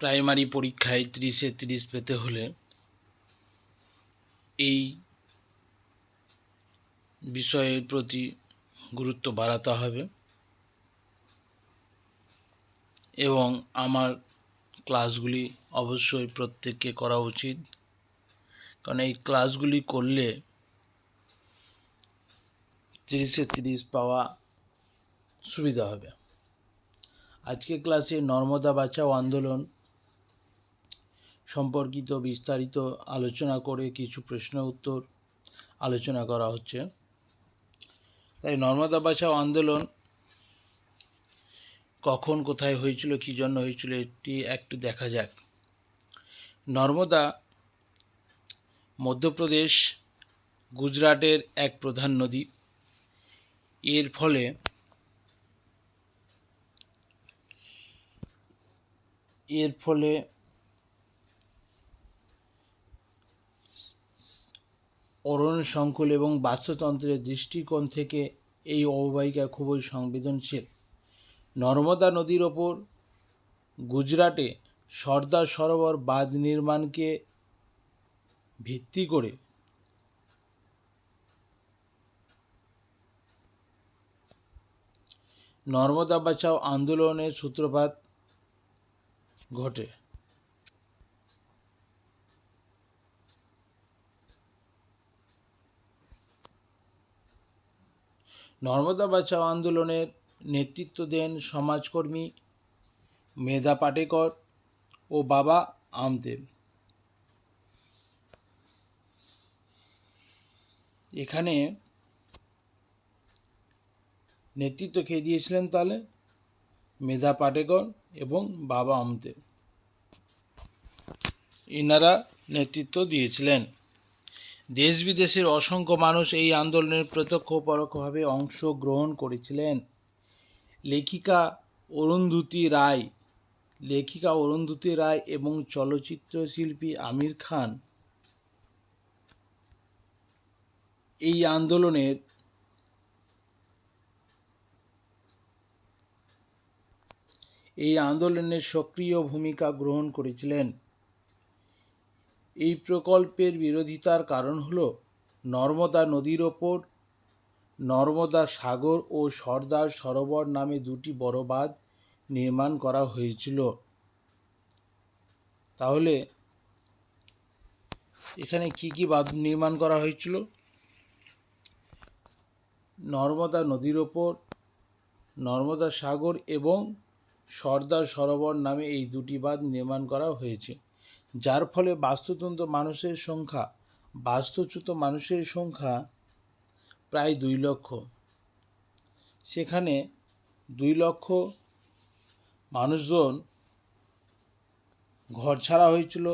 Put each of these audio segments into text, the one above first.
Primary পরীক্ষায় 30-এ 30 পেতে হলে এই বিষয়ের প্রতি গুরুত্ব বাড়াতে হবে এবং আমার ক্লাসগুলি অবশ্যই প্রত্যেককে করা উচিত, কারণ এই ক্লাসগুলি করলে 30-এ 30 পাওয়া সুবিধা হবে। আজকে ক্লাসে নর্মদা বাঁচাও আন্দোলন সম্পর্কিত বিস্তারিত আলোচনা করে কিছু প্রশ্ন উত্তর আলোচনা করা হচ্ছে। তাই নর্মদা বাঁচাও আন্দোলন কখন কোথায় হয়েছিল, কী জন্য হয়েছিল, এটি একটু দেখা যাক। নর্মদা মধ্যপ্রদেশ গুজরাটের এক প্রধান নদী। এর ফলে অরণ্য সংকুল এবং বাস্তুতন্ত্রের দৃষ্টিকোণ থেকে এই অববাহিকা খুবই সংবেদনশীল। নর্মদা নদীর ওপর গুজরাটে সর্দার সরোবর বাঁধ নির্মাণকে ভিত্তি করে নর্মদা বাঁচাও আন্দোলনের সূত্রপাত ঘটে। নর্মদা বাঁচাও আন্দোলনের নেতৃত্ব দেন সমাজকর্মী মেধা পাটেকর ও বাবা আমদেব। এখানে নেতৃত্ব কে দিয়েছিলেন তাহলে? মেধা পাটেকর এবং বাবা আমদেব, এনারা নেতৃত্ব দিয়েছিলেন। দেশ বিদেশের অসংখ্য মানুষ এই আন্দোলনের প্রত্যক্ষ পরোক্ষভাবে অংশগ্রহণ করেছিলেন। লেখিকা অরুন্ধতী রায় এবং চলচ্চিত্র শিল্পী আমির খান এই আন্দোলনের সক্রিয় ভূমিকা গ্রহণ করেছিলেন। এই প্রকল্পের বিরোধিতার কারণ হল নর্মদা নদীর ওপর নর্মদা সাগর ও সর্দার সরোবর নামে দুটি বড় বাঁধ নির্মাণ করা হয়েছিল। তাহলে এখানে কি কি বাঁধ নির্মাণ করা হয়েছিল? নর্মদা নদীর ওপর নর্মদা সাগর এবং সর্দার সরোবর নামে এই দুটি বাঁধ নির্মাণ করা হয়েছে, যার ফলে বাস্তুচ্যুত মানুষের সংখ্যা প্রায় 2 লক্ষ। সেখানে 2 লক্ষ মানুষজন ঘর ছাড়া হয়েছিল।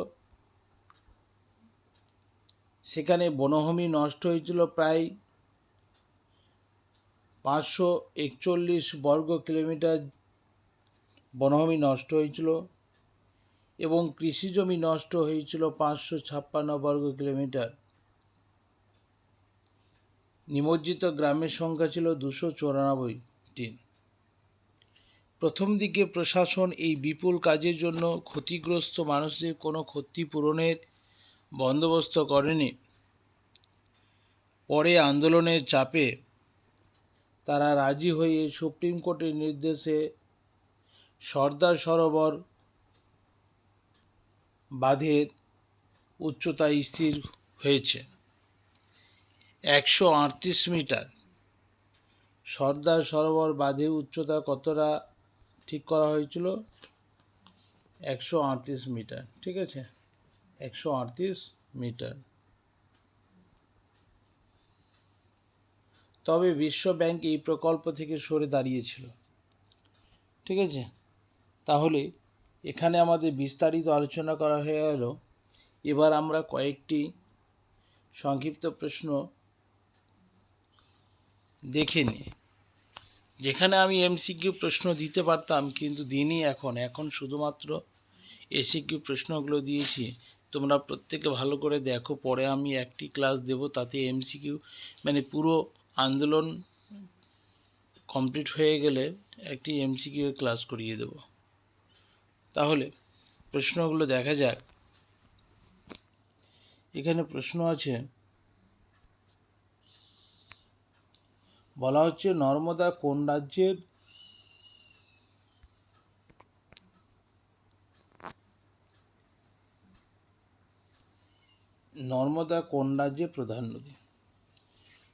সেখানে বনভূমি নষ্ট হয়েছিল প্রায় 541 বর্গ কিলোমিটার বনভূমি নষ্ট হয়েছিল এবং কৃষিজমি নষ্ট হয়েছিল 556 বর্গ কিলোমিটার। নিমজ্জিত গ্রামের সংখ্যা ছিল 294টি। প্রথম দিকে প্রশাসন এই বিপুল কাজের জন্য ক্ষতিগ্রস্ত মানুষদের কোনো ক্ষতিপূরণের বন্দোবস্ত করেনি। পরে আন্দোলনের চাপে তারা রাজি হয়ে সুপ্রিম কোর্টের নির্দেশে সর্দার সরোবর বাঁধের উচ্চতা স্থির হয়েছে 138 মিটার। সর্দার সরোবর বাঁধের উচ্চতা কতটা ঠিক করা হয়েছিল? 138 মিটার। ঠিক আছে, 138 মিটার। তবে বিশ্ব ব্যাংক এই প্রকল্প থেকে সরে দাঁড়িয়েছিল। ঠিক আছে, তাহলে এখানে আমাদের বিস্তারিত আলোচনা করা হয়ে গেল। এবার আমরা কয়েকটি সংক্ষিপ্ত প্রশ্ন দেখে নিই, যেখানে আমি এমসিকিউ প্রশ্ন দিতে পারতাম কিন্তু দিইনি। এখন শুধুমাত্র এসিকিউ প্রশ্নগুলো দিয়েছি। তোমরা প্রত্যেকে ভালো করে দেখো, পরে আমি একটি ক্লাস দেব, তাতে এমসিকিউ মানে পুরো আন্দোলন কমপ্লিট হয়ে গেলে একটি এমসিকিউ ক্লাস করিয়ে দেব। তাহলে প্রশ্নগুলো দেখা যাক। এখানে প্রশ্ন আছে, বলা হচ্ছে নর্মদা কোন রাজ্যের প্রধান নদী?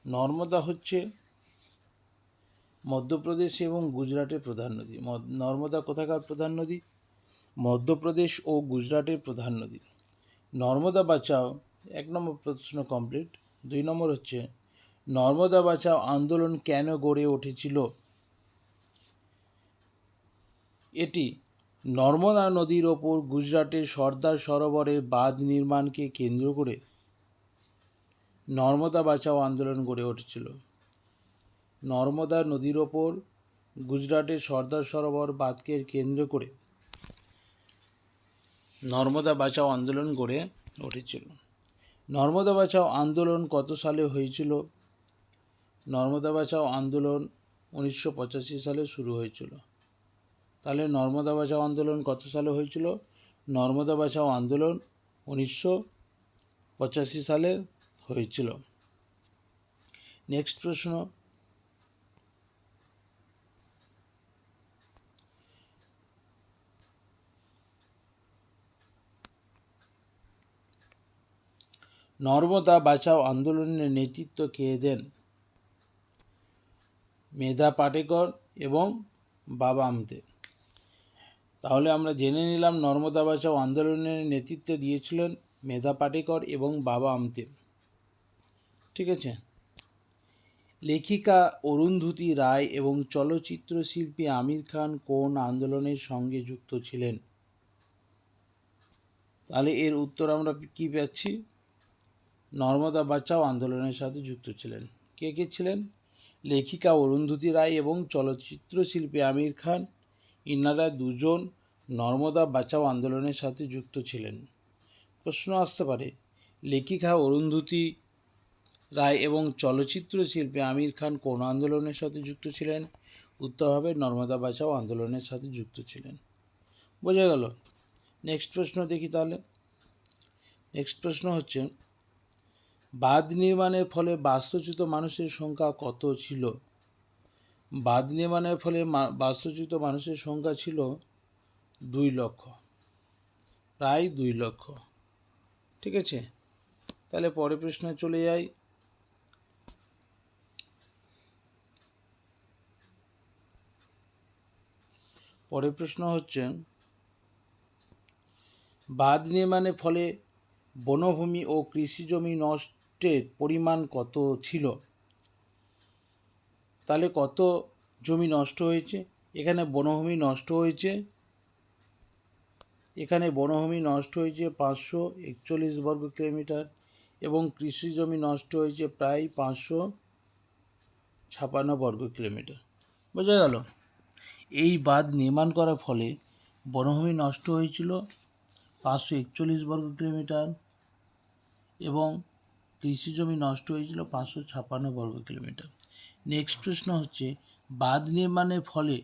নর্মদা হচ্ছে মধ্যপ্রদেশ এবং গুজরাটের প্রধান নদী। নর্মদা কোথাকার প্রধান নদী? মধ্যপ্রদেশ ও গুজরাটের প্রধান নদী। নর্মদা বাঁচাও, 1 নম্বর প্রশ্ন কমপ্লিট। 2 নম্বর হচ্ছে, নর্মদা বাঁচাও আন্দোলন কেন গড়ে উঠেছিল? এটি নর্মদা নদীর ওপর গুজরাটের সর্দার সরোবরে বাঁধ নির্মাণকে কেন্দ্র করে নর্মদা বাঁচাও আন্দোলন গড়ে উঠেছিল। নর্মদা নদীর ওপর গুজরাটের সর্দার সরোবর বাঁধকে কেন্দ্র করে নর্মদা বাঁচাও আন্দোলন গড়ে উঠেছিল। নর্মদা বাঁচাও আন্দোলন কত সালে হয়েছিল? নর্মদা বাঁচাও আন্দোলন 1985 সালে শুরু হয়েছিল। তাহলে নর্মদা বাঁচাও আন্দোলন কত সালে হয়েছিল? নর্মদা বাঁচাও আন্দোলন 1985 সালে হয়েছিল। নেক্সট প্রশ্ন, নর্মদা বাঁচাও আন্দোলনের নেতৃত্ব কে দেন? মেধা পাটেকর এবং বাবা আমতে। তাহলে আমরা জেনে নিলাম নর্মদা বাঁচাও আন্দোলনের নেতৃত্ব দিয়েছিলেন মেধা পাটেকর এবং বাবা আমতে। ঠিক আছে। লেখিকা অরুন্ধতী রায় এবং চলচ্চিত্র শিল্পী আমির খান কোন আন্দোলনের সঙ্গে যুক্ত ছিলেন? তাহলে এর উত্তর আমরা কি পাচ্ছি? নর্মদা বাঁচাও আন্দোলনের সাথে যুক্ত ছিলেন। কে কে ছিলেন? লেখিকা অরুন্ধতী রায় এবং চলচ্চিত্র শিল্পী আমির খান, ইনারা দুজন নর্মদা বাঁচাও আন্দোলনের সাথে যুক্ত ছিলেন। প্রশ্ন আসতে পারে, লেখিকা অরুন্ধতী রায় এবং চলচ্চিত্র শিল্পী আমির খান কোন আন্দোলনের সাথে যুক্ত ছিলেন? উত্তর হবে নর্মদা বাঁচাও আন্দোলনের সাথে যুক্ত ছিলেন। বোঝা গেল? নেক্সট প্রশ্ন দেখি তাহলে। নেক্সট প্রশ্ন হচ্ছে, বাঁধ নির্মাণের ফলে বাস্তুচ্যুত মানুষের সংখ্যা কত ছিল? বাঁধ নির্মাণের ফলে বাস্তুচ্যুত মানুষের সংখ্যা ছিল 2 লক্ষ, প্রায় 2 লক্ষ। ঠিক আছে। তাহলে পরের প্রশ্নে চলে যাই। পরের প্রশ্ন হচ্ছে, বাঁধ নির্মাণের ফলে বনভূমি ও কৃষিজমি নষ্টের পরিমাণ কত ছিল? তাহলে কত জমি নষ্ট হয়েছে? এখানে বনভূমি নষ্ট হয়েছে 541 বর্গ কিলোমিটার এবং কৃষিজমি নষ্ট হয়েছে প্রায় 556 বর্গ কিলোমিটার। বোঝা গেল? এই বাঁধ নির্মাণ করার ফলে বনভূমি নষ্ট হয়েছিল 541 বর্গ কিলোমিটার এবং কৃষিজমি নষ্ট হয়েছিল 556 বর্গ কিলোমিটার। নেক্সট প্রশ্ন হচ্ছে, বাঁধ নির্মাণের ফলে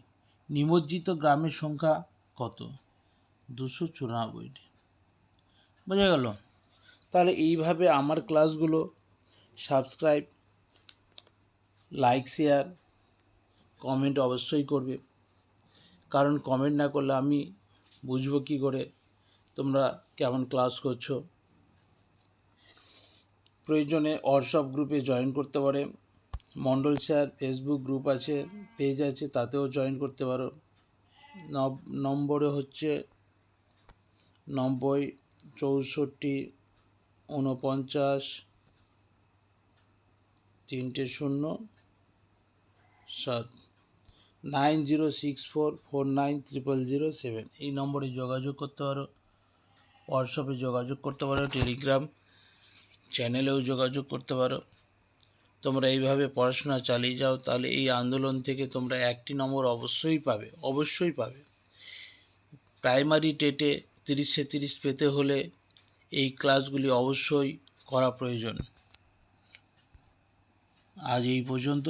নিমজ্জিত গ্রামের সংখ্যা কত? 294টি। বোঝা গেল? তাহলে এইভাবে আমার ক্লাসগুলো সাবস্ক্রাইব, লাইক, শেয়ার, কমেন্ট অবশ্যই করবে, কারণ কমেন্ট না করলে আমি বুঝবো কী করে তোমরা কেমন ক্লাস করছো। প্রয়োজনে হোয়াটসঅ্যাপ গ্রুপে জয়েন করতে পারে, মণ্ডল স্যার ফেসবুক গ্রুপ আছে, পেজ আছে, তাতেও জয়েন করতে পারো। নম্বরে হচ্ছে 90 64 49 307 9064490007 এই নম্বরে যোগাযোগ করতে পারো। হোয়াটসঅ্যাপে যোগাযোগ করতে পারো, টেলিগ্রাম চ্যানেলেও যোগাযোগ করতে পারো। তোমরা এইভাবে পড়াশোনা চালিয়ে যাও, তাহলে এই আন্দোলন থেকে তোমরা 1টি নম্বর অবশ্যই পাবে। প্রাইমারি টেটে 30-এ 30 পেতে হলে এই ক্লাসগুলি অবশ্যই করা প্রয়োজন। আজ এই পর্যন্ত।